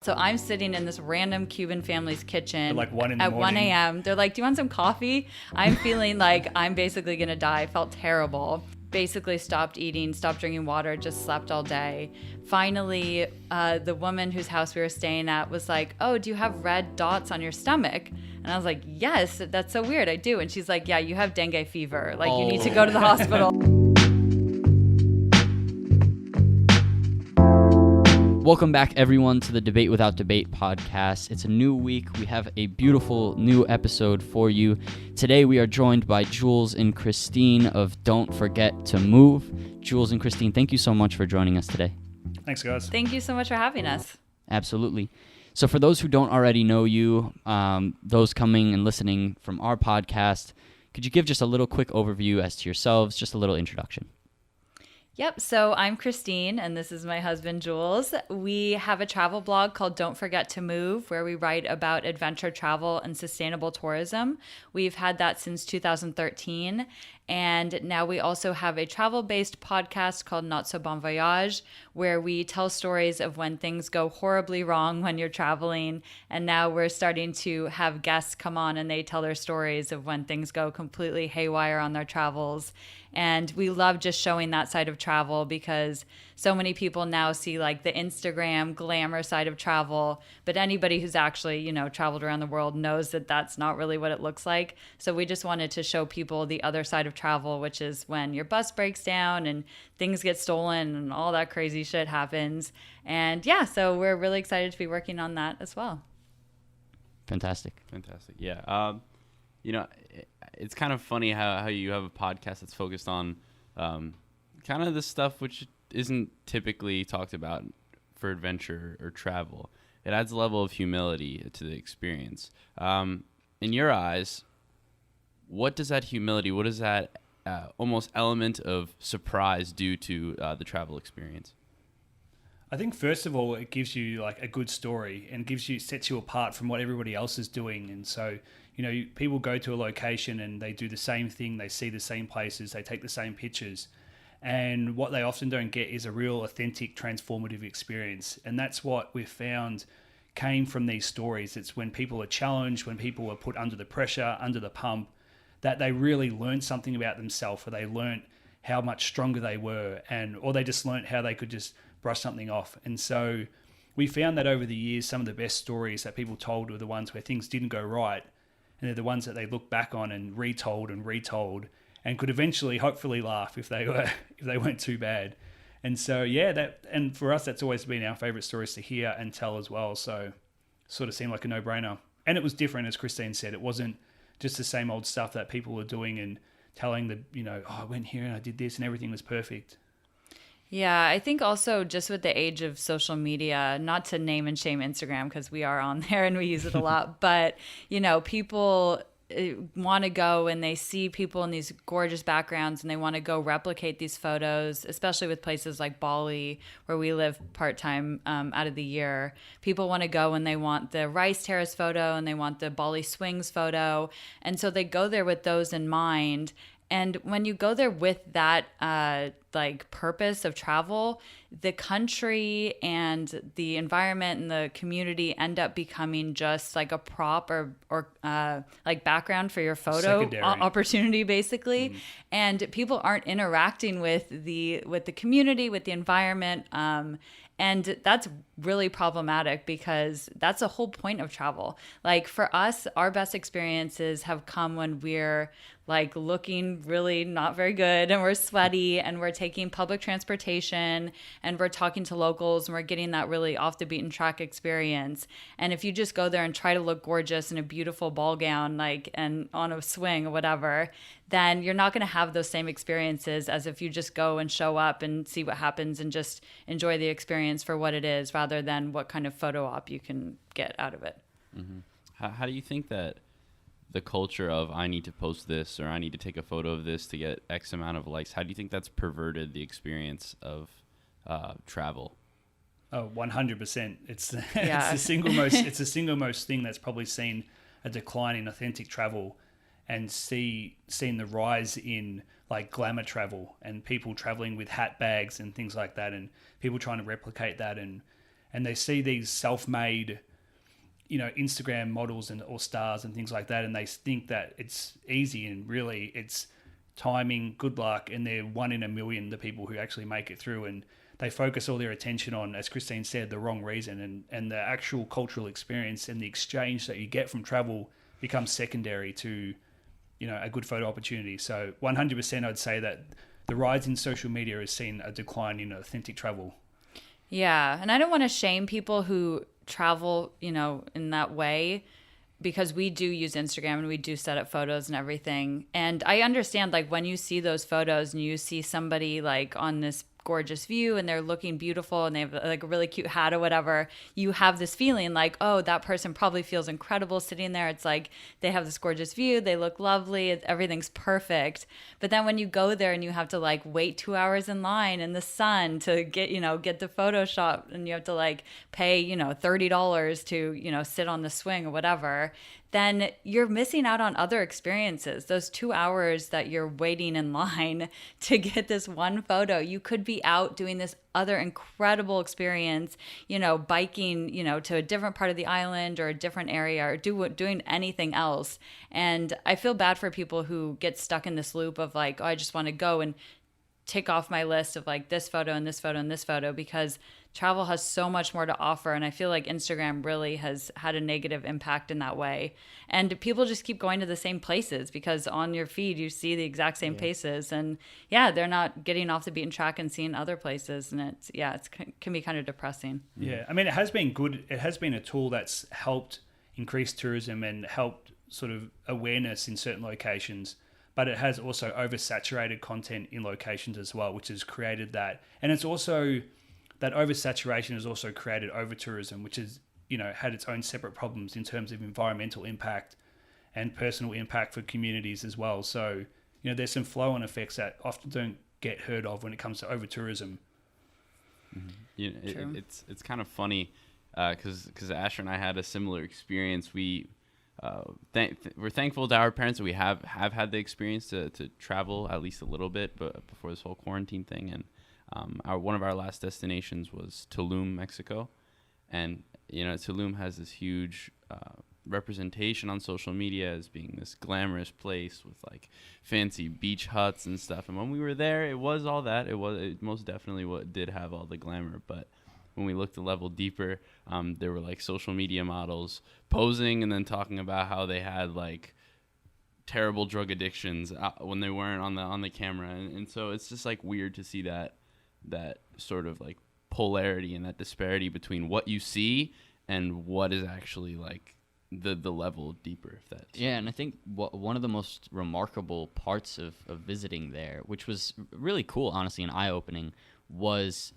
So I'm sitting in this random Cuban family's kitchen At like 1 in the at 1 morning. a.m. They're like, do you want some coffee? I'm feeling like I'm basically going to die. I felt terrible. Basically stopped eating, stopped drinking water, just slept all day. Finally, the woman whose house we were staying at was like, oh, do you have red dots on your stomach? And I was like, yes, that's so weird. I do. And she's like, yeah, you have dengue fever. Like, you need to go to the hospital. Welcome back, everyone, to the Debate Without Debate podcast. It's a new week. We have a beautiful new episode for you. Today, we are joined by Jules and Christine of Don't Forget to Move. Jules and Christine, thank you so much for joining us today. Thanks, guys. Thank you so much for having us. Absolutely. So for those who don't already know you, those coming and listening from our podcast, could you give just a little quick overview as to yourselves, just a little introduction? Yep. So I'm Christine, and this is my husband, Jules. We have a travel blog called Don't Forget to Move, where we write about adventure travel and sustainable tourism. We've had that since 2013. And now we also have a travel-based podcast called Not So Bon Voyage, where we tell stories of when things go horribly wrong when you're traveling. And now we're starting to have guests come on and they tell their stories of when things go completely haywire on their travels. And we love just showing that side of travel because so many people now see like the Instagram glamour side of travel, but anybody who's actually, traveled around the world knows that that's not really what it looks like. So we just wanted to show people the other side of travel, which is when your bus breaks down and things get stolen and all that crazy shit happens. And yeah, so we're really excited to be working on that as well. Fantastic. Yeah. It's kind of funny how you have a podcast that's focused on kind of the stuff which isn't typically talked about for adventure or travel. It adds a level of humility to the experience. In your eyes, what does that humility, what does that almost element of surprise do to the travel experience? I think first of all, it gives you like a good story and sets you apart from what everybody else is doing. And so, people go to a location and they do the same thing. They see the same places. They take the same pictures. And what they often don't get is a real authentic, transformative experience. And that's what we've found came from these stories. It's when people are challenged, when people are put under the pressure, under the pump, that they really learn something about themselves, or they learn how much stronger they were, or they just learned how they could just brush something off. And so we found that over the years, some of the best stories that people told were the ones where things didn't go right. And they're the ones that they look back on and retold and could eventually hopefully laugh if they weren't too bad. And so and for us that's always been our favorite stories to hear and tell as well. So sort of seemed like a no-brainer. And it was different, as Christine said. It wasn't just the same old stuff that people were doing and telling I went here and I did this and everything was perfect. Yeah, I think also just with the age of social media, not to name and shame Instagram because we are on there and we use it a lot, but, people want to go and they see people in these gorgeous backgrounds and they want to go replicate these photos, especially with places like Bali where we live part-time out of the year. People want to go and they want the rice terrace photo and they want the Bali swings photo. And so they go there with those in mind. And when you go there with that purpose of travel, the country and the environment and the community end up becoming just like a prop or background for your photo opportunity, basically. Mm-hmm. And people aren't interacting with the community, with the environment. And that's really problematic because that's the whole point of travel. Like for us, our best experiences have come when we're like looking really not very good and we're sweaty and we're taking public transportation and we're talking to locals and we're getting that really off the beaten track experience. And if you just go there and try to look gorgeous in a beautiful ball gown, and on a swing or whatever, then you're not going to have those same experiences as if you just go and show up and see what happens and just enjoy the experience for what it is rather than what kind of photo op you can get out of it. Mm-hmm. How do you think that the culture of I need to post this or I need to take a photo of this to get X amount of likes, how do you think that's perverted the experience of travel? Oh, 100%. It's the single most thing that's probably seen a decline in authentic travel and seen the rise in like glamour travel and people traveling with hat bags and things like that and people trying to replicate that. And and they see these self-made, Instagram models or stars and things like that, and they think that it's easy, and really it's timing, good luck, and they're one in a million, the people who actually make it through, and they focus all their attention on, as Christine said, the wrong reason, and the actual cultural experience and the exchange that you get from travel becomes secondary to, a good photo opportunity. So 100% I'd say that the rise in social media has seen a decline in authentic travel. Yeah, and I don't want to shame people who travel, in that way, because we do use Instagram and we do set up photos and everything. And I understand, like, when you see those photos and you see somebody like on this gorgeous view and they're looking beautiful and they have like a really cute hat or whatever, you have this feeling like, oh, that person probably feels incredible sitting there. It's like they have this gorgeous view, they look lovely, everything's perfect. But then when you go there and you have to like wait 2 hours in line in the sun to get the Photoshop, and you have to like pay, $30 to, sit on the swing or whatever, then you're missing out on other experiences. Those 2 hours that you're waiting in line to get this one photo, you could be out doing this other incredible experience, biking, to a different part of the island or a different area, or doing anything else. And I feel bad for people who get stuck in this loop of like, oh, I just want to go and tick off my list of like this photo and this photo and this photo, because travel has so much more to offer. And I feel like Instagram really has had a negative impact in that way. And people just keep going to the same places because on your feed, you see the exact same places. And they're not getting off the beaten track and seeing other places. And it can be kind of depressing. Yeah. I mean, it has been good. It has been a tool that's helped increase tourism and helped sort of awareness in certain locations. But it has also oversaturated content in locations as well, which has created that. And it's also, that oversaturation has also created over-tourism, which has, had its own separate problems in terms of environmental impact and personal impact for communities as well. So, there's some flow-on effects that often don't get heard of when it comes to over-tourism. Mm-hmm. It's kind of funny because Asher and I had a similar experience. We're thankful to our parents that we have had the experience to travel at least a little bit, but before this whole quarantine thing. And one of our last destinations was Tulum, Mexico, and Tulum has this huge representation on social media as being this glamorous place with like fancy beach huts and stuff. And when we were there, it was all that. It most definitely did have all the glamour, but when we looked a level deeper, there were like social media models posing and then talking about how they had like terrible drug addictions when they weren't on the camera, and so it's just like weird to see that sort of like polarity and that disparity between what you see and what is actually like the level deeper. If that's and I think one of the most remarkable parts of visiting there, which was really cool, honestly, and eye-opening, was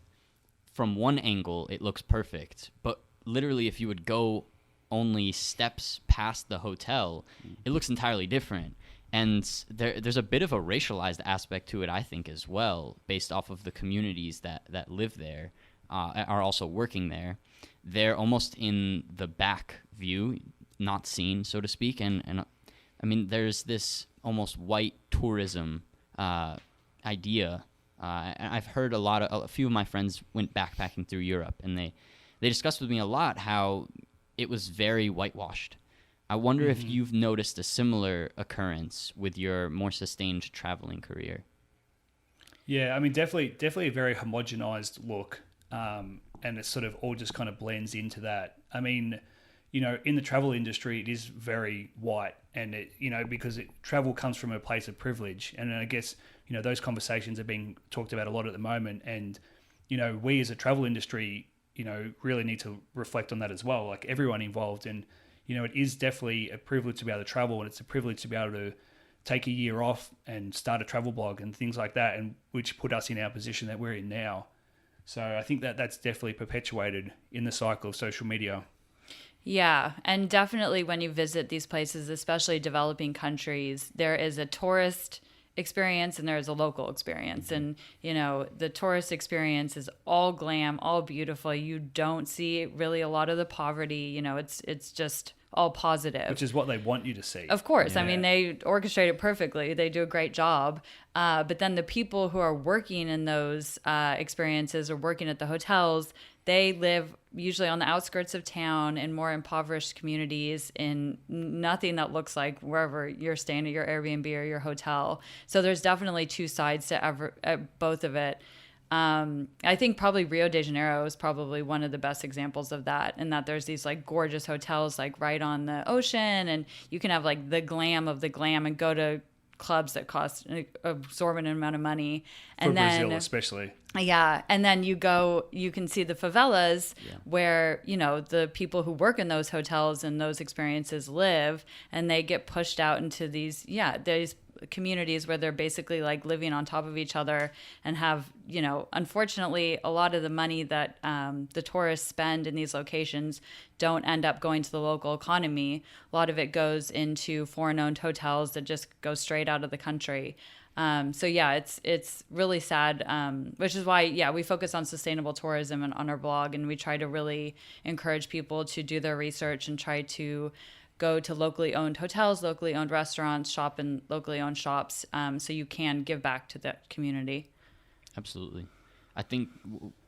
from one angle, it looks perfect, but literally if you would go only steps past the hotel, it looks entirely different. And there's a bit of a racialized aspect to it, I think, as well, based off of the communities that live there, are also working there. They're almost in the back view, not seen, so to speak. And I mean, there's this almost white tourism idea. I've heard a few of my friends went backpacking through Europe, and they discussed with me a lot how it was very whitewashed. I wonder if you've noticed a similar occurrence with your more sustained traveling career. Yeah, I mean, definitely a very homogenized look, and it sort of all just kind of blends into that. I mean, in the travel industry, it is very white, and because travel comes from a place of privilege, and I guess those conversations are being talked about a lot at the moment, and we as a travel industry, really need to reflect on that as well. Like everyone involved, and it is definitely a privilege to be able to travel, and it's a privilege to be able to take a year off and start a travel blog and things like that, and which put us in our position that we're in now. So I think that's definitely perpetuated in the cycle of social media. Yeah, and definitely when you visit these places, especially developing countries, there is a tourist experience and there is a local experience. And, the tourist experience is all glam, all beautiful. You don't see really a lot of the poverty. It's just all positive. Which is what they want you to see. Of course. Yeah. I mean, they orchestrate it perfectly. They do a great job. But then the people who are working in those experiences or working at the hotels, They live usually on the outskirts of town in more impoverished communities in nothing that looks like wherever you're staying at your Airbnb or your hotel. So there's definitely two sides to both of it. I think probably Rio de Janeiro is probably one of the best examples of that, in that there's these like gorgeous hotels like right on the ocean, and you can have like the glam of the glam and go to clubs that cost an exorbitant amount of money. And then Brazil especially. Yeah. And then you can see the favelas where, the people who work in those hotels and those experiences live, and they get pushed out into these communities where they're basically like living on top of each other and have, unfortunately, a lot of the money that the tourists spend in these locations don't end up going to the local economy. A lot of it goes into foreign-owned hotels that just go straight out of the country. It's really sad, which is why, we focus on sustainable tourism on our blog, and we try to really encourage people to do their research and try to go to locally owned hotels, locally owned restaurants, shop in locally owned shops, so you can give back to that community. Absolutely. I think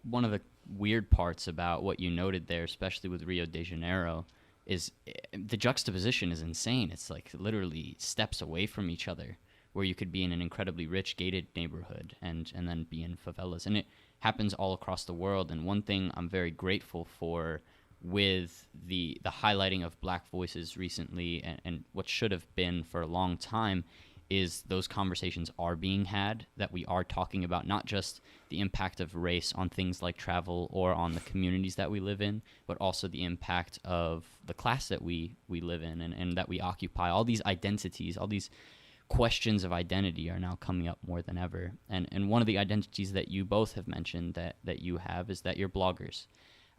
one of the weird parts about what you noted there, especially with Rio de Janeiro, is the juxtaposition is insane. It's like literally steps away from each other, where you could be in an incredibly rich gated neighborhood and then be in favelas. And it happens all across the world. And one thing I'm very grateful for with the highlighting of Black voices recently, and what should have been for a long time, is those conversations are being had, that we are talking about not just the impact of race on things like travel or on the communities that we live in, but also the impact of the class that we live in and that we occupy. All these identities, all these questions of identity are now coming up more than ever. And one of the identities that you both have mentioned that you have is that you're bloggers.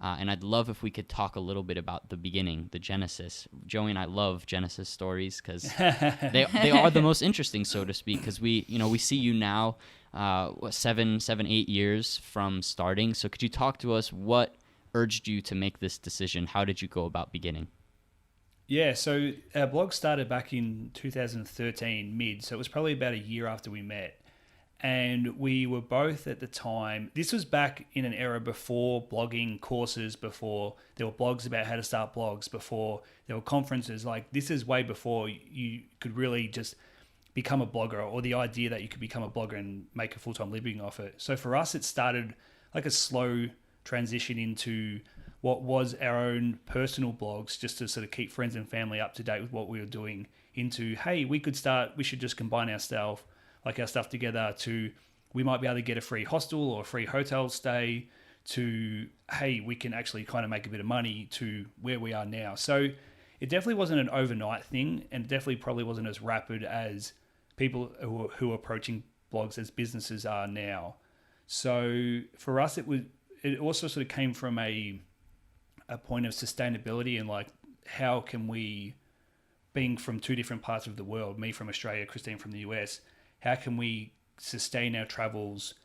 And I'd love if we could talk a little bit about the beginning, the genesis. Joey and I love Genesis stories because they are the most interesting, so to speak, because we see you now 7, 8 years from starting. So could you talk to us? What urged you to make this decision? How did you go about beginning? Yeah, so our blog started back in 2013, mid, so it was probably about a year after we met. And we were both at the time, this was back in an era before blogging courses, before there were blogs about how to start blogs, before there were conferences. Like, this is way before you could really just become a blogger, or the idea that you could become a blogger and make a full-time living off it. So for us, it started like a slow transition into what was our own personal blogs, just to sort of keep friends and family up to date with what we were doing, into, hey, we should just combine our stuff together, to we might be able to get a free hostel or a free hotel stay, to, hey, we can actually kind of make a bit of money, to where we are now. So it definitely wasn't an overnight thing, and definitely probably wasn't as rapid as people who are approaching blogs as businesses are now. So for us, it also sort of came from a point of sustainability, and like, how can we, being from two different parts of the world, me from Australia, Christine from the US, how can we sustain our travels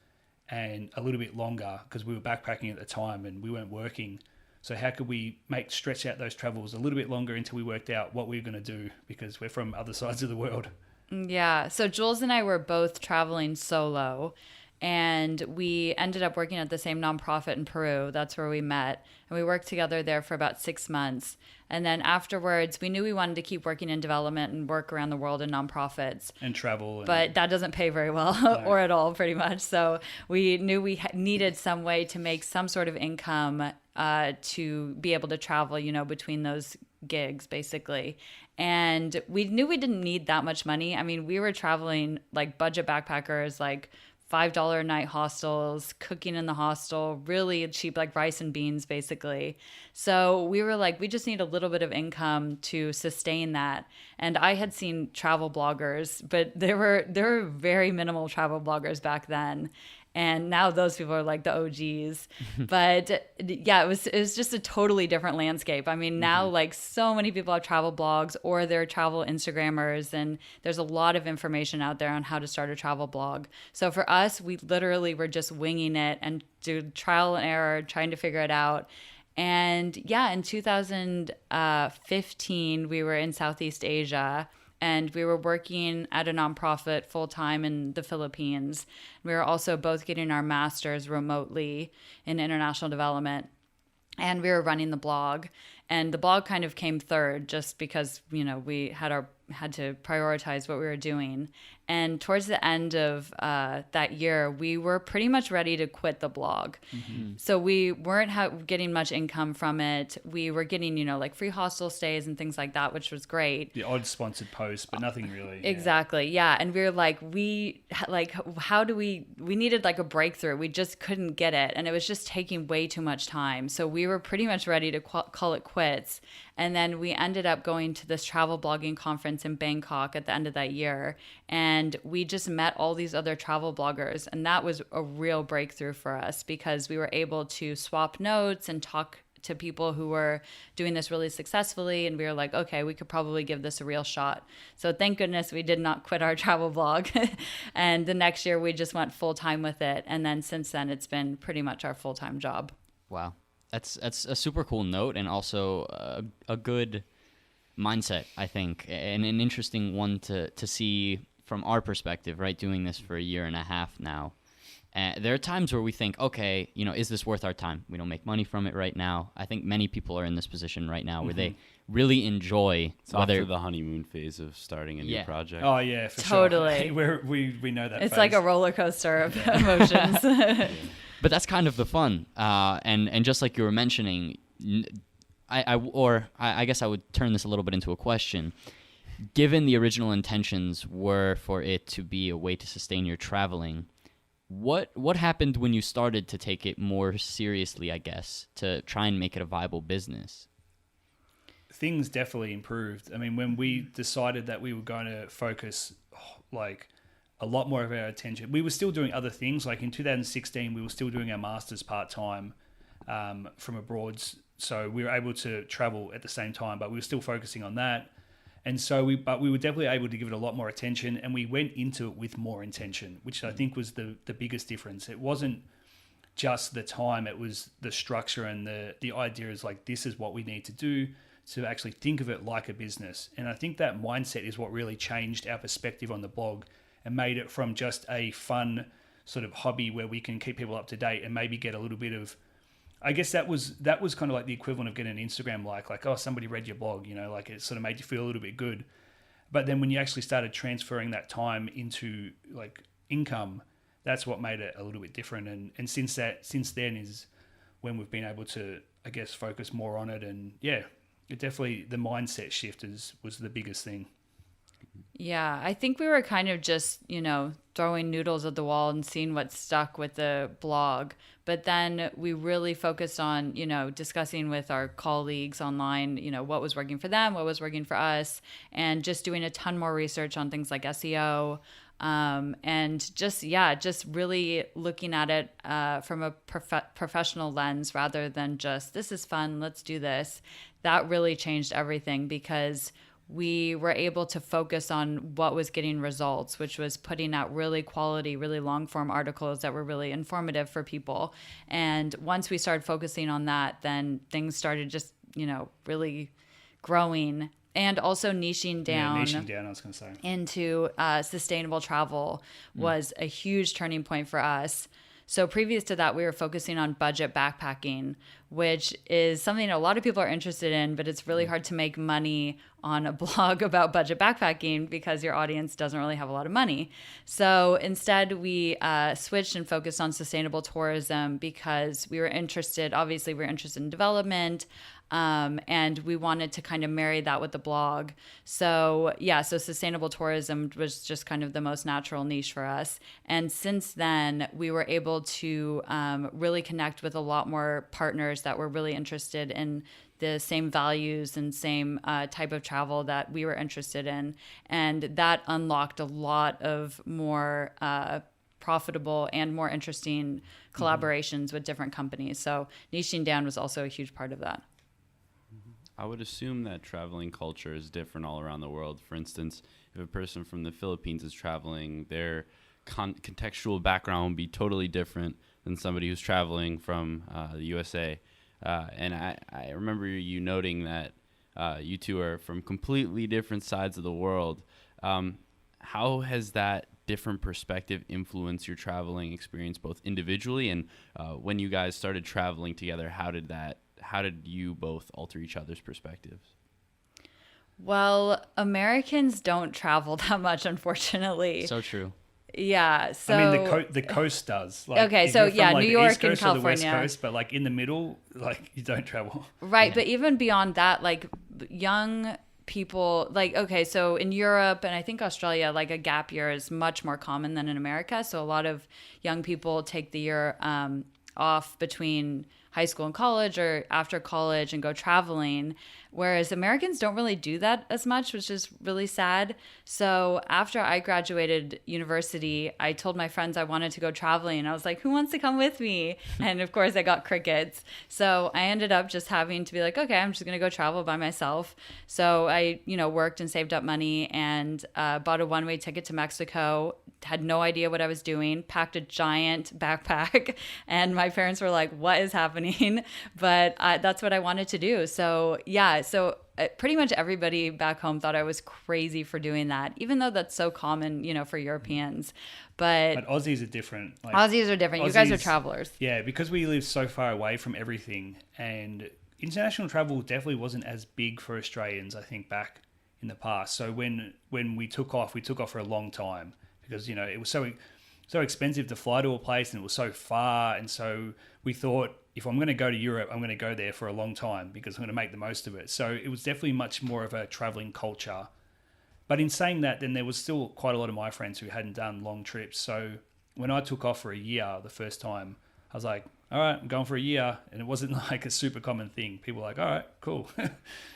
and a little bit longer, because we were backpacking at the time and we weren't working. So how could we stretch out those travels a little bit longer until we worked out what we were going to do, because we're from other sides of the world. Yeah. So Jules and I were both traveling solo, and we ended up working at the same nonprofit in Peru. That's where we met. And we worked together there for about 6 months. And then afterwards, we knew we wanted to keep working in development and work around the world in nonprofits. And travel. But that doesn't pay very well, no. Or at all, pretty much. So we knew we needed some way to make some sort of income to be able to travel, between those gigs, basically. And we knew we didn't need that much money. I mean, we were traveling like budget backpackers, like $5 a night hostels, cooking in the hostel, really cheap, like rice and beans, basically. So we were like, we just need a little bit of income to sustain that. And I had seen travel bloggers, but there were very minimal travel bloggers back then. And now those people are like the OGs. But yeah, it was just a totally different landscape. I mean, now like so many people have travel blogs or they're travel Instagrammers, and there's a lot of information out there on how to start a travel blog. So for us, we literally were just winging it and do trial and error, trying to figure it out. And yeah, in 2015, we were in Southeast Asia. And we were working at a nonprofit full-time in the Philippines. We were also both getting our masters remotely in international development. and we were running the blog, and the blog kind of came third just because, we had to prioritize what we were doing. And towards the end of that year, we were pretty much ready to quit the blog. Mm-hmm. So we weren't getting much income from it. We were getting, like free hostel stays and things like that, which was great. The odd sponsored post, but nothing really. Exactly. Yeah. And we were like, how do we needed like a breakthrough. We just couldn't get it. And it was just taking way too much time. So we were pretty much ready to call it quits. And then we ended up going to this travel blogging conference in Bangkok at the end of that year. And we just met all these other travel bloggers. And that was a real breakthrough for us because we were able to swap notes and talk to people who were doing this really successfully. And we were like, okay, we could probably give this a real shot. So thank goodness we did not quit our travel blog. And the next year we just went full time with it. And then since then, it's been pretty much our full-time job. Wow. That's a super cool note, and also a good mindset, I think, and an interesting one to see from our perspective, right? Doing this for a year and a half now. There are times where we think, okay, is this worth our time? We don't make money from it right now. I think many people are in this position right now where they really enjoy. It's after the honeymoon phase of starting a new project. Oh yeah, for totally. Sure. we know that. It's phase. like a roller coaster of emotions. Yeah. But that's kind of the fun. And just like you were mentioning, I guess I would turn this a little bit into a question. Given the original intentions were for it to be a way to sustain your traveling, what happened when you started to take it more seriously, I guess, to try and make it a viable business? Things definitely improved. I mean, when we decided that we were going to focus a lot more of our attention. We were still doing other things. Like in 2016, we were still doing our master's part-time from abroad. So we were able to travel at the same time, but we were still focusing on that. And so we were definitely able to give it a lot more attention, and we went into it with more intention, which I think was the biggest difference. It wasn't just the time, it was the structure, and the idea is like, this is what we need to do to actually think of it like a business. And I think that mindset is what really changed our perspective on the blog and made it from just a fun sort of hobby where we can keep people up to date and maybe get a little bit of, I guess that was kind of like the equivalent of getting an Instagram like, oh, somebody read your blog, like it sort of made you feel a little bit good. But then when you actually started transferring that time into like income, that's what made it a little bit different. And since then is when we've been able to, I guess, focus more on it. And yeah, it definitely, the mindset shift was the biggest thing. Yeah, I think we were kind of just, throwing noodles at the wall and seeing what stuck with the blog. But then we really focused on, discussing with our colleagues online, what was working for them, what was working for us, and just doing a ton more research on things like SEO. And just really looking at it from a professional lens rather than just, this is fun, let's do this. That really changed everything because we were able to focus on what was getting results, which was putting out really quality, really long form articles that were really informative for people. And once we started focusing on that, then things started just, really growing. And also niching down, I was going to say. Into sustainable travel was a huge turning point for us. So previous to that, we were focusing on budget backpacking, which is something a lot of people are interested in, but it's really hard to make money on a blog about budget backpacking because your audience doesn't really have a lot of money. So instead, we switched and focused on sustainable tourism because we were interested in development, and we wanted to kind of marry that with the blog. So sustainable tourism was just kind of the most natural niche for us. And since then, we were able to really connect with a lot more partners that were really interested in the same values and same type of travel that we were interested in. And that unlocked a lot of more profitable and more interesting collaborations with different companies. So niching down was also a huge part of that. I would assume that traveling culture is different all around the world. For instance, if a person from the Philippines is traveling, their contextual background would be totally different than somebody who's traveling from the USA. And I remember you noting that you two are from completely different sides of the world. How has that different perspective influenced your traveling experience, both individually and when you guys started traveling together? How did that how did you both alter each other's perspectives? Well, Americans don't travel that much, unfortunately. So true. Yeah. So I mean, the coast does. Like, okay, if so you're from, yeah, like, New the York East and Coast or the West California. Coast, but like in the middle, like you don't travel. Right, Yeah. but even beyond that, like young people, like, okay, so in Europe and I think Australia, like a gap year is much more common than in America. So a lot of young people take the year off between high school and college or after college and go traveling, whereas Americans don't really do that as much, which is really sad. So after I graduated university, I told my friends I wanted to go traveling. I was like, who wants to come with me? And of course I got crickets. So I ended up just having to be like, okay, I'm just going to go travel by myself. So I, worked and saved up money and bought a one-way ticket to Mexico, had no idea what I was doing, packed a giant backpack, and my parents were like, what is happening? But that's what I wanted to do. So yeah, pretty much everybody back home thought I was crazy for doing that, even though that's so common, for Europeans. But Aussies are different. Like, Aussies are different. You guys are Aussies- travelers. Yeah, because we live so far away from everything, and international travel definitely wasn't as big for Australians, I think, back in the past. So when we took off for a long time because, it was so expensive to fly to a place and it was so far. And so we thought, if I'm going to go to Europe, I'm going to go there for a long time because I'm going to make the most of it. So it was definitely much more of a traveling culture. But in saying that, then there was still quite a lot of my friends who hadn't done long trips. So when I took off for a year the first time, I was like, all right, I'm going for a year. And it wasn't like a super common thing. People were like, all right, cool.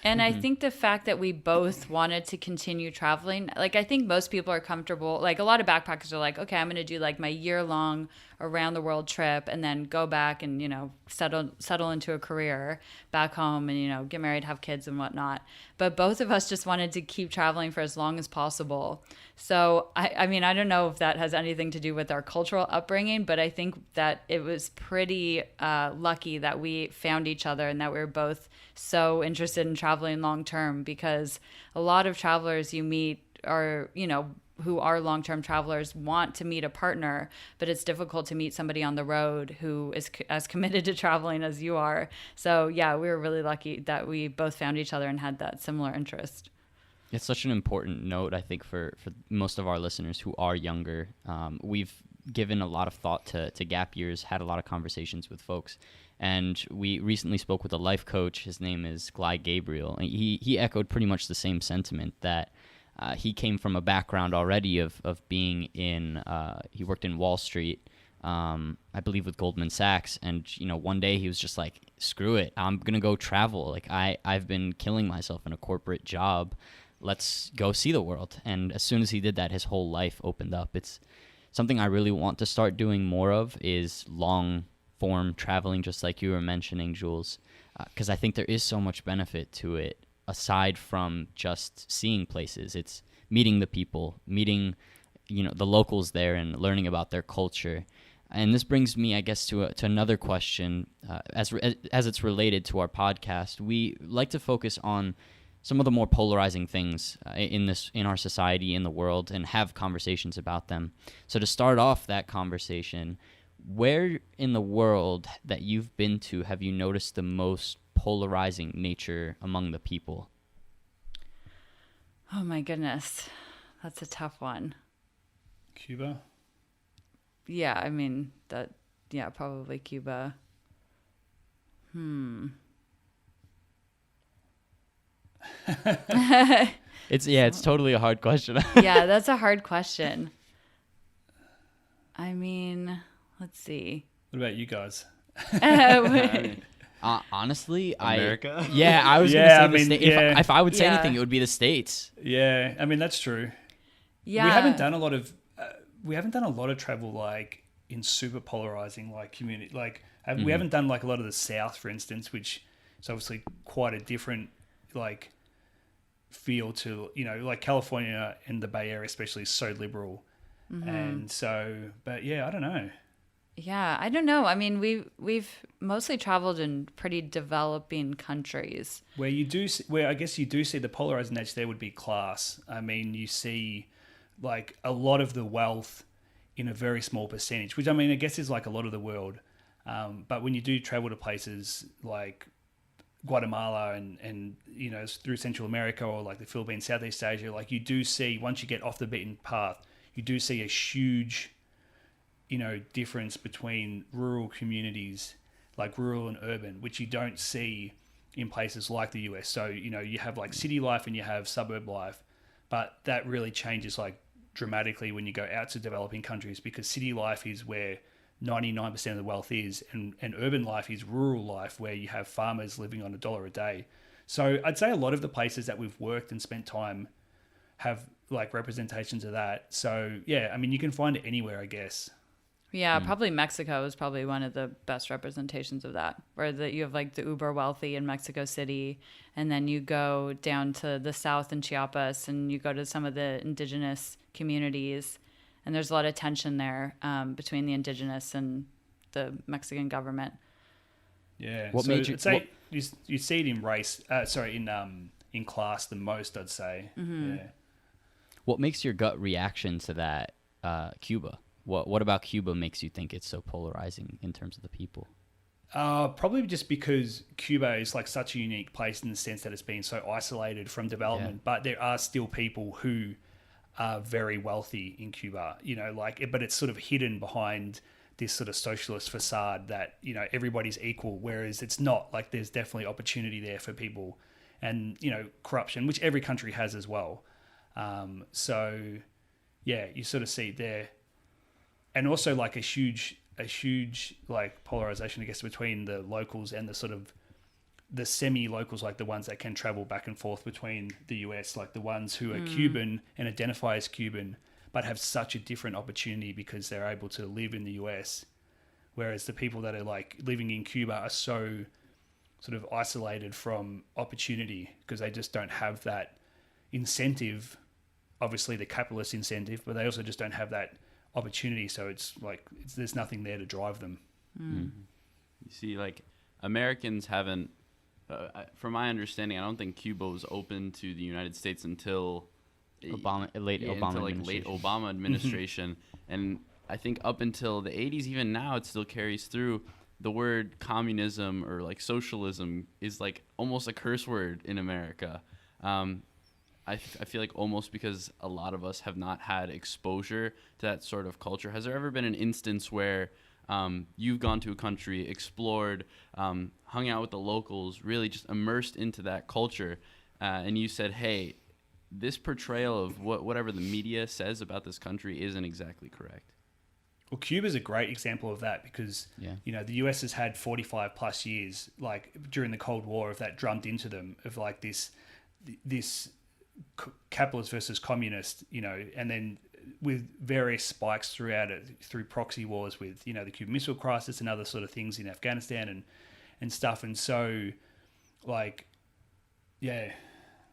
And I think the fact that we both wanted to continue traveling, like I think most people are comfortable. Like a lot of backpackers are like, okay, I'm going to do like my year-long around the world trip and then go back and, settle into a career back home and, get married, have kids and whatnot. But both of us just wanted to keep traveling for as long as possible. So, I mean, I don't know if that has anything to do with our cultural upbringing, but I think that it was pretty lucky that we found each other and that we were both so interested in traveling long term, because a lot of travelers you meet are, who are long-term travelers want to meet a partner, but it's difficult to meet somebody on the road who is as committed to traveling as you are. So yeah, we were really lucky that we both found each other and had that similar interest. It's such an important note, I think, for most of our listeners who are younger. We've given a lot of thought to gap years, had a lot of conversations with folks. And we recently spoke with a life coach. His name is Glide Gabriel. And he echoed pretty much the same sentiment that he came from a background already of being in, he worked in Wall Street, I believe with Goldman Sachs. And, one day he was just like, screw it, I'm going to go travel. Like I've been killing myself in a corporate job. Let's go see the world. And as soon as he did that, his whole life opened up. It's something I really want to start doing more of, is long form traveling, just like you were mentioning, Jules, because I think there is so much benefit to it. Aside from just seeing places, it's meeting the people, meeting, the locals there and learning about their culture. And this brings me, I guess, to another question. As it's related to our podcast, we like to focus on some of the more polarizing things in our society, in the world, and have conversations about them. So to start off that conversation, where in the world that you've been to have you noticed the most polarizing nature among the people? Oh my goodness, that's a tough one. Cuba? Yeah, I mean, probably Cuba. It's totally a hard question. Yeah, that's a hard question. I mean, let's see. What about you guys? Honestly, America? I was Yeah, gonna say the States. yeah. If I would say Yeah. anything, it would be the States. Yeah, I mean, that's true. Yeah. We haven't done a lot of travel like in super polarizing like community. Like we haven't done like a lot of the South, for instance, which is obviously quite a different like feel to, like California and the Bay Area especially is so liberal. And so, but yeah, I don't know. Yeah, I don't know. I mean, we've mostly traveled in pretty developing countries. Where I guess you do see the polarizing nature there would be class. I mean, you see like a lot of the wealth in a very small percentage, which I mean, I guess is like a lot of the world. But when you do travel to places like Guatemala and through Central America or like the Philippines, Southeast Asia, like you do see, once you get off the beaten path, you do see a huge, difference between rural communities, like rural and urban, which you don't see in places like the US. So, you have like city life and you have suburb life, but that really changes like dramatically when you go out to developing countries, because city life is where 99% of the wealth is, and urban life is rural life where you have farmers living on $1 a day. So I'd say a lot of the places that we've worked and spent time have like representations of that. So yeah, I mean, you can find it anywhere, I guess. Yeah, probably Mexico is probably one of the best representations of that, where you have like the uber wealthy in Mexico City, and then you go down to the south in Chiapas and you go to some of the indigenous communities, and there's a lot of tension there between the indigenous and the Mexican government. Yeah. What made you? You see it in race? In class the most, I'd say. Mm-hmm. Yeah. What makes your gut reaction to that? Cuba. What about Cuba makes you think it's so polarizing in terms of the people? Probably just because Cuba is like such a unique place in the sense that it's been so isolated from development, but there are still people who are very wealthy in Cuba, but it's sort of hidden behind this sort of socialist facade that, everybody's equal, whereas it's not. Like there's definitely opportunity there for people and, corruption, which every country has as well. So yeah, you sort of see it there. And also like a huge like polarization, I guess, between the locals and the sort of the semi-locals, like the ones that can travel back and forth between the US, like the ones who are Cuban and identify as Cuban, but have such a different opportunity because they're able to live in the US. Whereas the people that are like living in Cuba are so sort of isolated from opportunity because they just don't have that incentive, obviously the capitalist incentive, but they also just don't have that opportunity. So it's like, there's nothing there to drive them. You see, like Americans haven't, from my understanding, I don't think Cuba was open to the United States until late Obama administration. And I think up until the 80s, even now, it still carries through. The word communism or like socialism is like almost a curse word in America. I feel like almost because a lot of us have not had exposure to that sort of culture. Has there ever been an instance where you've gone to a country, explored, hung out with the locals, really just immersed into that culture, and you said, hey, this portrayal of whatever the media says about this country isn't exactly correct? Well, Cuba's a great example of that because, the US has had 45 plus years, like during the Cold War, of that drummed into them, of like this capitalist versus communist, and then with various spikes throughout it, through proxy wars with, the Cuban Missile Crisis and other sort of things in Afghanistan and stuff. And so, like, yeah.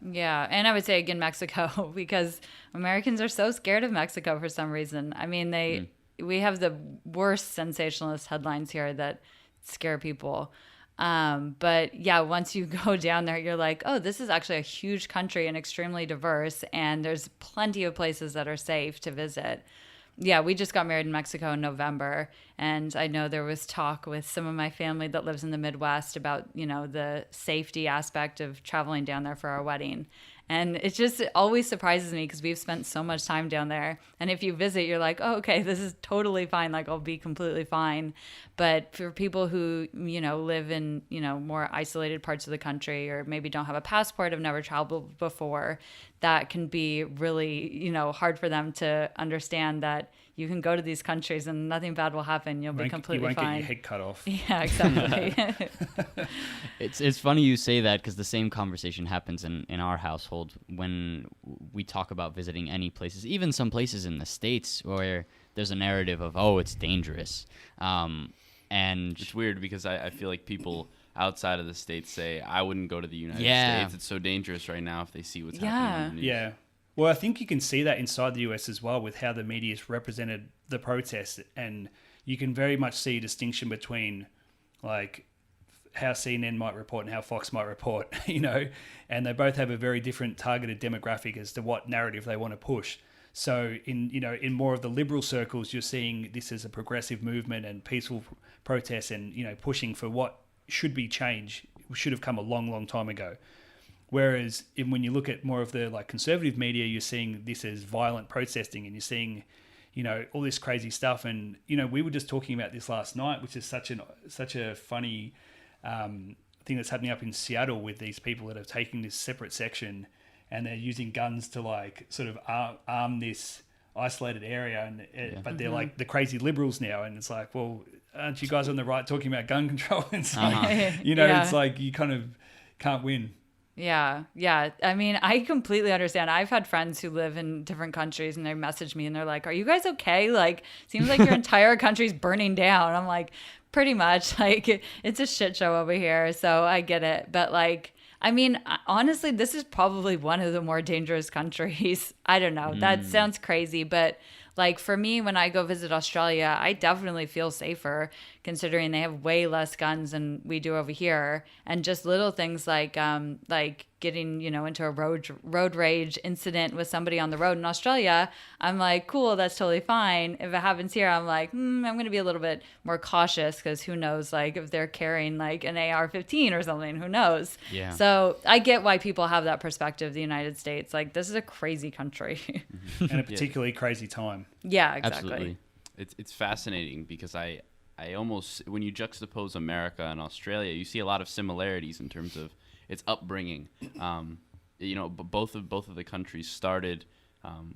Yeah, and I would say, again, Mexico, because Americans are so scared of Mexico for some reason. I mean, we have the worst sensationalist headlines here that scare people. But yeah, once you go down there, you're like, oh, this is actually a huge country and extremely diverse, and there's plenty of places that are safe to visit. Yeah, we just got married in Mexico in November, and I know there was talk with some of my family that lives in the Midwest about, the safety aspect of traveling down there for our wedding. And it always surprises me because we've spent so much time down there. And if you visit, you're like, oh, okay, this is totally fine. Like, I'll be completely fine. But for people who, live in, more isolated parts of the country, or maybe don't have a passport, have never traveled before, that can be really, hard for them to understand that you can go to these countries and nothing bad will happen. You'll be completely fine. You won't get your head cut off. Yeah, exactly. It's funny you say that because the same conversation happens in our household when we talk about visiting any places, even some places in the States where there's a narrative of, oh, it's dangerous. And it's weird because I feel like people outside of the States say, I wouldn't go to the United States. It's so dangerous right now if they see what's happening in the news. Yeah. Well, I think you can see that inside the US as well with how the media's represented the protests, and you can very much see a distinction between like how CNN might report and how Fox might report, and they both have a very different targeted demographic as to what narrative they want to push. So in more of the liberal circles, you're seeing this as a progressive movement and peaceful protests and, pushing for what should be change should have come a long, long time ago. Whereas when you look at more of the like conservative media, you're seeing this as violent protesting, and you're seeing, all this crazy stuff. And we were just talking about this last night, which is such a funny thing that's happening up in Seattle with these people that are taking this separate section and they're using guns to like sort of arm this isolated area, but they're like the crazy liberals now, and it's like, well, aren't you guys on the right talking about gun control? And it's like, it's like you kind of can't win. Yeah. I mean, I completely understand. I've had friends who live in different countries and they message me and they're like, are you guys okay? Like, seems like your entire country's burning down. I'm like, pretty much. Like, it's a shit show over here. So I get it. But like, I mean, honestly, this is probably one of the more dangerous countries. I don't know. That sounds crazy. But like for me, when I go visit Australia, I definitely feel safer considering they have way less guns than we do over here. And just little things like getting, into a road rage incident with somebody on the road in Australia, I'm like, cool, that's totally fine. If it happens here, I'm like, I'm going to be a little bit more cautious because who knows, like if they're carrying like an AR-15 or something, who knows? Yeah. So I get why people have that perspective of the United States. Like this is a crazy country. And a particularly crazy time. Yeah, exactly. Absolutely. It's fascinating because I almost, when you juxtapose America and Australia, you see a lot of similarities in terms of its upbringing. Both of the countries started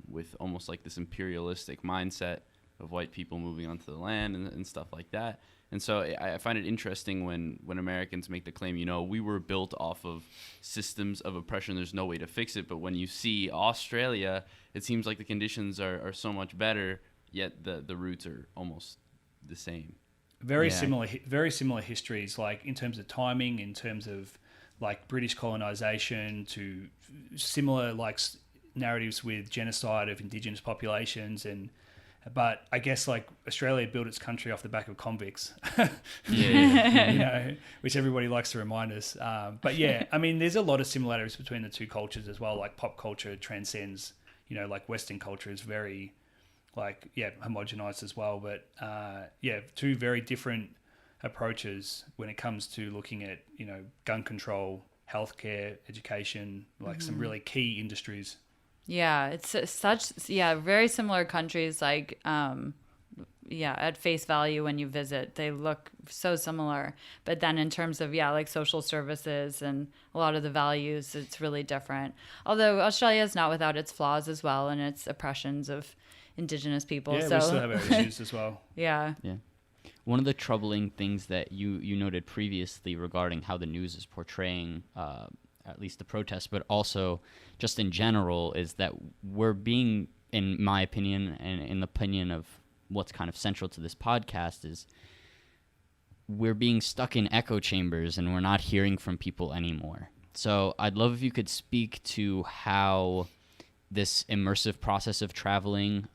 with almost like this imperialistic mindset of white people moving onto the land and stuff like that. And so I find it interesting when Americans make the claim, we were built off of systems of oppression. There's no way to fix it. But when you see Australia, it seems like the conditions are so much better, yet the roots are almost the same. Very similar histories, like in terms of timing, in terms of like British colonization, to similar like narratives with genocide of indigenous populations. But I guess like Australia built its country off the back of convicts, which everybody likes to remind us. But yeah, I mean, there's a lot of similarities between the two cultures as well. Like pop culture transcends, like Western culture is very homogenized as well. But two very different approaches when it comes to looking at, gun control, healthcare, education, like some really key industries. Yeah, it's very similar countries. Like, at face value when you visit, they look so similar. But then in terms of, like social services and a lot of the values, it's really different. Although Australia is not without its flaws as well and its oppressions of Indigenous people. Yeah, we still have our issues as well. Yeah. One of the troubling things that you noted previously regarding how the news is portraying at least the protests, but also just in general, is that we're being, in my opinion, and in the opinion of what's kind of central to this podcast, is we're being stuck in echo chambers and we're not hearing from people anymore. So I'd love if you could speak to how this immersive process of traveling,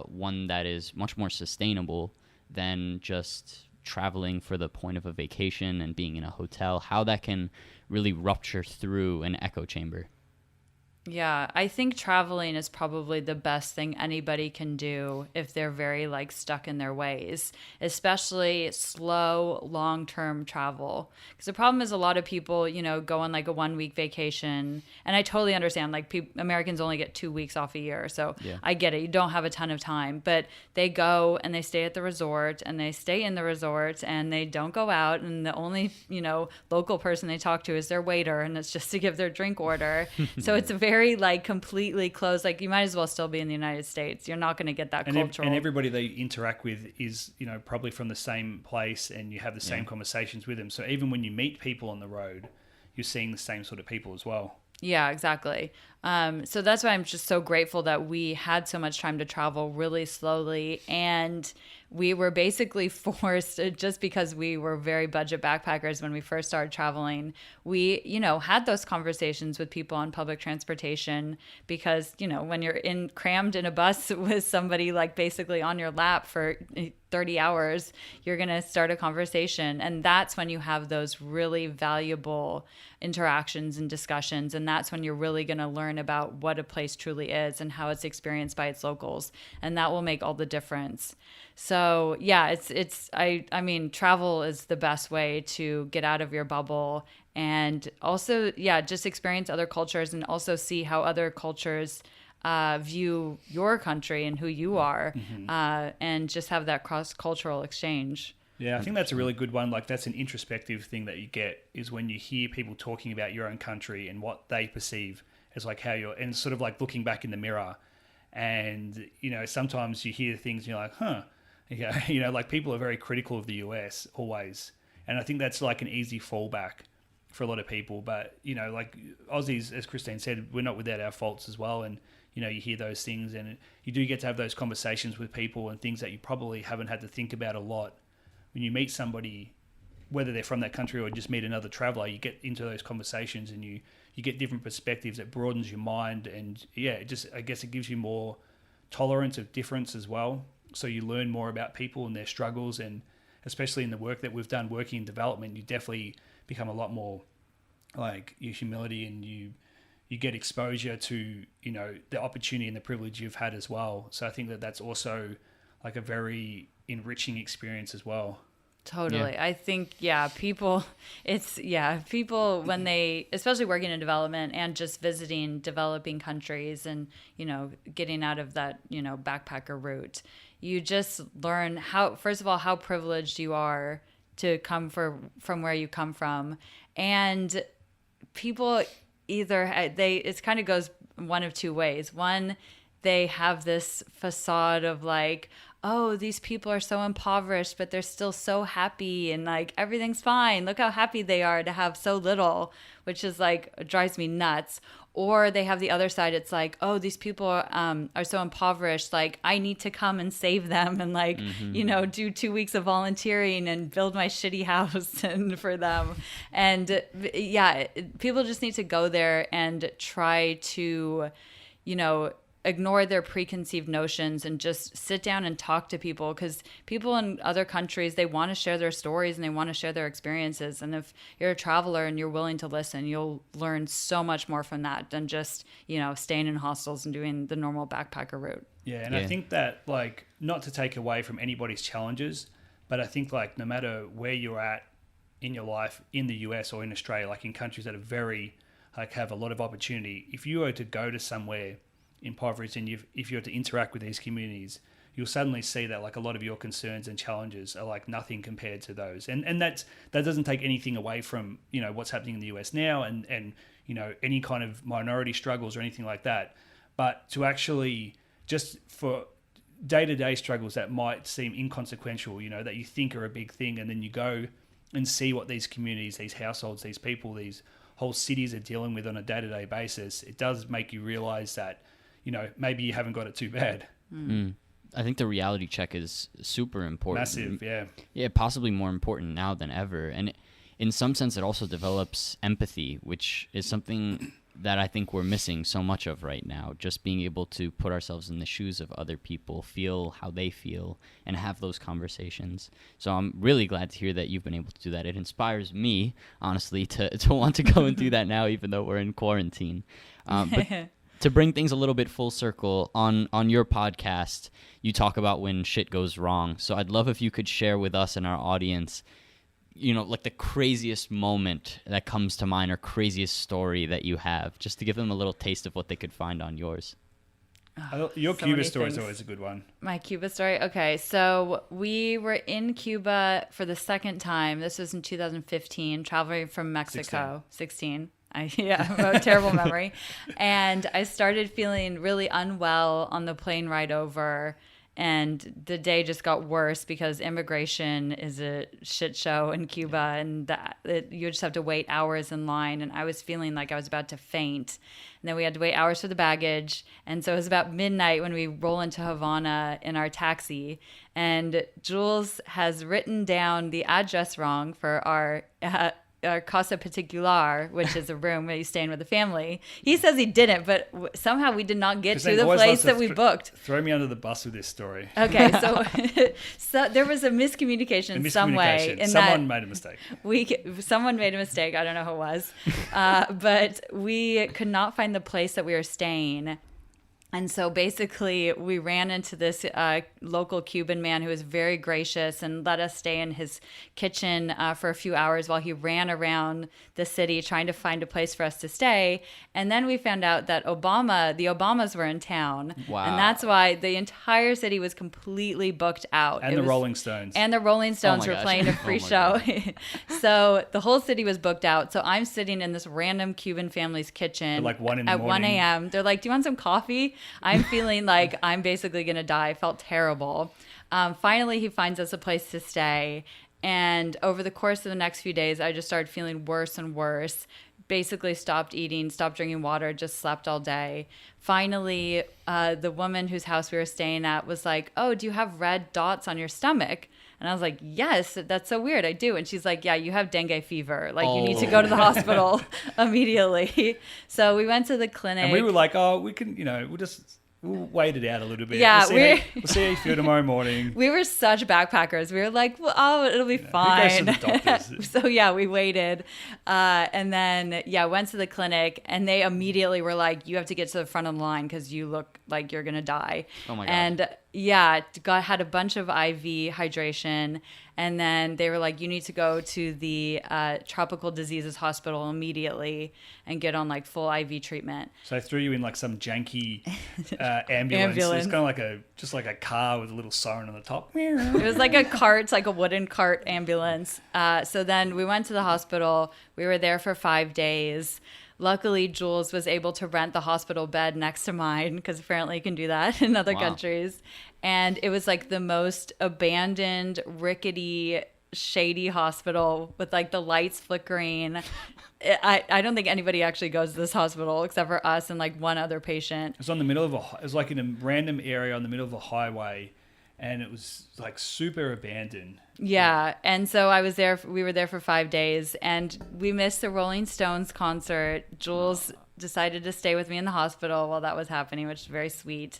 one that is much more sustainable than just traveling for the point of a vacation and being in a hotel, how that can really rupture through an echo chamber. Yeah, I think traveling is probably the best thing anybody can do if they're very stuck in their ways, especially slow, long-term travel. Because the problem is a lot of people, go on a 1-week vacation, and I totally understand, Americans only get 2 weeks off a year, so yeah. I get it. You don't have a ton of time, but they go and they stay at the resort and they stay in the resort and they don't go out, and the only, local person they talk to is their waiter, and it's just to give their drink order. So it's a very completely closed, you might as well still be in the United States. You're not going to get that cultural. And everybody they interact with is, probably from the same place, and you have the same conversations with them. So even when you meet people on the road, you're seeing the same sort of people as well. Yeah, exactly. So that's why I'm just so grateful that we had so much time to travel really slowly, and we were basically forced, just because we were very budget backpackers when we first started traveling, we, had those conversations with people on public transportation, because, when you're crammed in a bus with somebody basically on your lap for 30 hours, you're going to start a conversation. And that's when you have those really valuable interactions and discussions. And that's when you're really going to learn about what a place truly is and how it's experienced by its locals. And that will make all the difference. So yeah, I mean, travel is the best way to get out of your bubble and also, yeah, just experience other cultures and also see how other cultures view your country and who you are, and just have that cross-cultural exchange. Yeah, I think that's a really good one. Like, that's an introspective thing that you get, is when you hear people talking about your own country and what they perceive as like how you're, and sort of like looking back in the mirror. And, you know, sometimes you hear things and you're like, huh, yeah, you know, like people are very critical of the US always. And I think that's like an easy fallback for a lot of people. But, you know, like Aussies, as Christine said, we're not without our faults as well. And, you know, you hear those things and you do get to have those conversations with people and things that you probably haven't had to think about a lot. When you meet somebody, whether they're from that country or just meet another traveler, you get into those conversations and you get different perspectives. It broadens your mind, and yeah, I guess it gives you more tolerance of difference as well. So you learn more about people and their struggles, and especially in the work that we've done working in development, you definitely become a lot more like your humility, and you get exposure to, you know, the opportunity and the privilege you've had as well. So I think that that's also like a very enriching experience as well. Totally. Yeah. I think, people when they, especially working in development and just visiting developing countries and, you know, getting out of that, you know, backpacker route, you just learn first of all, how privileged you are to come from where you come from. And people it kind of goes one of two ways. One, they have this facade of like, oh, these people are so impoverished, but they're still so happy and like everything's fine. Look how happy they are to have so little, which is like drives me nuts. Or they have the other side. It's like, oh, these people are so impoverished. Like, I need to come and save them and like, you know, do 2 weeks of volunteering and build my shitty house and for them. And yeah, people just need to go there and try to, you know, ignore their preconceived notions and just sit down and talk to people, because people in other countries, they want to share their stories and they want to share their experiences. And if you're a traveler and you're willing to listen, you'll learn so much more from that than just, you know, staying in hostels and doing the normal backpacker route. Yeah, and I think that, like, not to take away from anybody's challenges, but I think like no matter where you're at in your life in the US or in Australia, like in countries that are very like have a lot of opportunity, if you were to go to somewhere impoverished and if you're to interact with these communities, you'll suddenly see that like a lot of your concerns and challenges are like nothing compared to those. And that doesn't take anything away from, you know, what's happening in the US now and you know, any kind of minority struggles or anything like that. But to actually just for day-to-day struggles that might seem inconsequential, you know, that you think are a big thing, and then you go and see what these communities, these households, these people, these whole cities are dealing with on a day-to-day basis, it does make you realize that, you know, maybe you haven't got it too bad. I think the reality check is super important. Massive, yeah. Yeah, possibly more important now than ever. And in some sense, it also develops empathy, which is something that I think we're missing so much of right now. Just being able to put ourselves in the shoes of other people, feel how they feel, and have those conversations. So I'm really glad to hear that you've been able to do that. It inspires me, honestly, to want to go and do that now, even though we're in quarantine. But to bring things a little bit full circle, on your podcast, you talk about when shit goes wrong. So I'd love if you could share with us and our audience, you know, like the craziest moment that comes to mind or craziest story that you have, just to give them a little taste of what they could find on yours. Your Cuba story is always a good one. My Cuba story? Okay, so we were in Cuba for the second time. This was in 2015, traveling from Mexico. 16. I have a terrible memory. And I started feeling really unwell on the plane ride over. And the day just got worse because immigration is a shit show in Cuba, and you just have to wait hours in line. And I was feeling like I was about to faint. And then we had to wait hours for the baggage. And so it was about midnight when we roll into Havana in our taxi. And Jules has written down the address wrong for our Casa Particular, which is a room where you stay in with the family. He says he didn't, but somehow we did not get to the place that we booked. Throw me under the bus with this story. Okay, so there was a miscommunication in some way. Someone made a mistake. Someone made a mistake. I don't know who it was. But we could not find the place that we were staying. And so basically, we ran into this local Cuban man who was very gracious and let us stay in his kitchen for a few hours while he ran around the city trying to find a place for us to stay. And then we found out that the Obamas were in town. Wow. And that's why the entire city was completely booked out. And the Rolling Stones. And the Rolling Stones were gosh. playing a free show. So the whole city was booked out. So I'm sitting in this random Cuban family's kitchen At like 1 in the at morning. 1 a.m. They're like, do you want some coffee? I'm feeling like I'm basically going to die. I felt terrible. Finally, he finds us a place to stay. And over the course of the next few days, I just started feeling worse and worse. Basically stopped eating, stopped drinking water, just slept all day. Finally, the woman whose house we were staying at was like, oh, do you have red dots on your stomach? And I was like, yes, that's so weird. I do. And she's like, yeah, you have dengue fever. Like, you need to go to the hospital immediately. So we went to the clinic. And we were like, oh, we can, we'll wait it out a little bit. Yeah, we'll see how you feel tomorrow morning. We were such backpackers. We were like, well, oh, it'll be fine. Who goes to the doctors? So yeah, we waited. And then, went to the clinic and they immediately were like, you have to get to the front of the line because you look like you're going to die. Oh my God. And had a bunch of IV hydration. And then they were like, you need to go to the tropical diseases hospital immediately and get on like full IV treatment. So they threw you in like some janky ambulance. It was kind of just like a car with a little siren on the top. It was like a cart, like a wooden cart ambulance. So then we went to the hospital. We were there for 5 days. Luckily, Jules was able to rent the hospital bed next to mine because apparently you can do that in other countries. And it was like the most abandoned, rickety, shady hospital with like the lights flickering. I don't think anybody actually goes to this hospital except for us and like one other patient. It was on the middle of it was like in a random area on the middle of a highway, and it was like super abandoned. Yeah, and so we were there for 5 days, and we missed the Rolling Stones concert. Jules decided to stay with me in the hospital while that was happening, which is very sweet.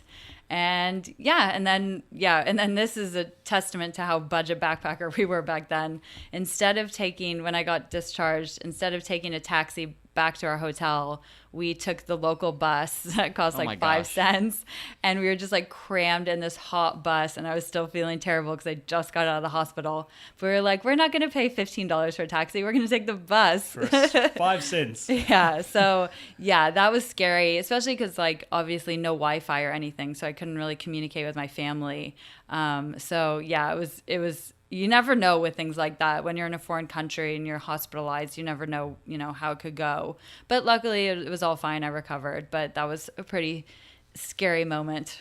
And then this is a testament to how budget backpacker we were back then. When I got discharged, instead of taking a taxi back to our hotel, we took the local bus that cost like 5 cents, and we were just like crammed in this hot bus, and I was still feeling terrible because I just got out of the hospital. But we were like, we're not going to pay $15 for a taxi. We're going to take the bus. For 5 cents. Yeah. So that was scary, especially because like obviously no Wi-Fi or anything. So I couldn't really communicate with my family. It was, you never know with things like that. When you're in a foreign country and you're hospitalized, you never know, how it could go. But luckily it was all fine. I recovered, but that was a pretty scary moment.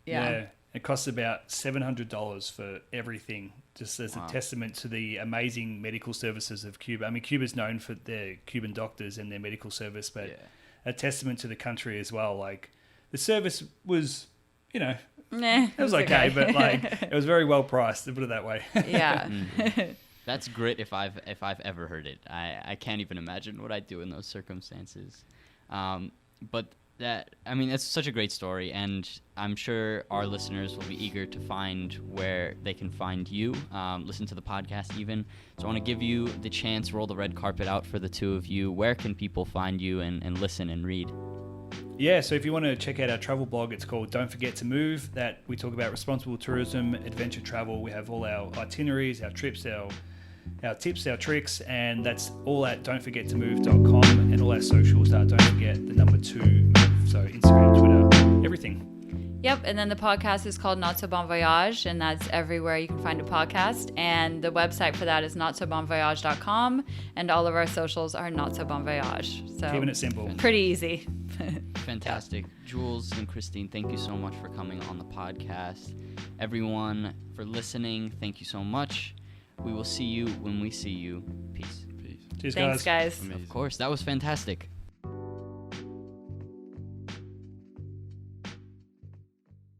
Yeah. It costs about $700 for everything, just as a testament to the amazing medical services of Cuba. I mean, Cuba's known for their Cuban doctors and their medical service, but a testament to the country as well. Like, the service was, it was okay, but like it was very well priced, to put it that way. Yeah. That's grit if I've ever heard it. I can't even imagine what I'd do in those circumstances. But it's such a great story, and I'm sure our listeners will be eager to find where they can find you, listen to the podcast even. So I want to give you the chance, roll the red carpet out for the two of you. Where can people find you and listen and read? Yeah, so if you want to check out our travel blog, it's called Don't Forget to Move. That we talk about responsible tourism, adventure travel. We have all our itineraries, our trips, our tips, our tricks, and that's all at don'tforgettomove.com, and all our socials are don't forget the number 2 move. So Instagram, Twitter, everything. Yep, and then the podcast is called Not So Bon Voyage, and that's everywhere you can find a podcast. And the website for that is notsobonvoyage.com, and all of our socials are Not So Bon Voyage. So keeping it simple. Pretty easy. Fantastic. Jules and Christine, thank you so much for coming on the podcast. Everyone, for listening, thank you so much. We will see you when we see you. Peace. Cheers, Thanks, guys. Of course, that was fantastic.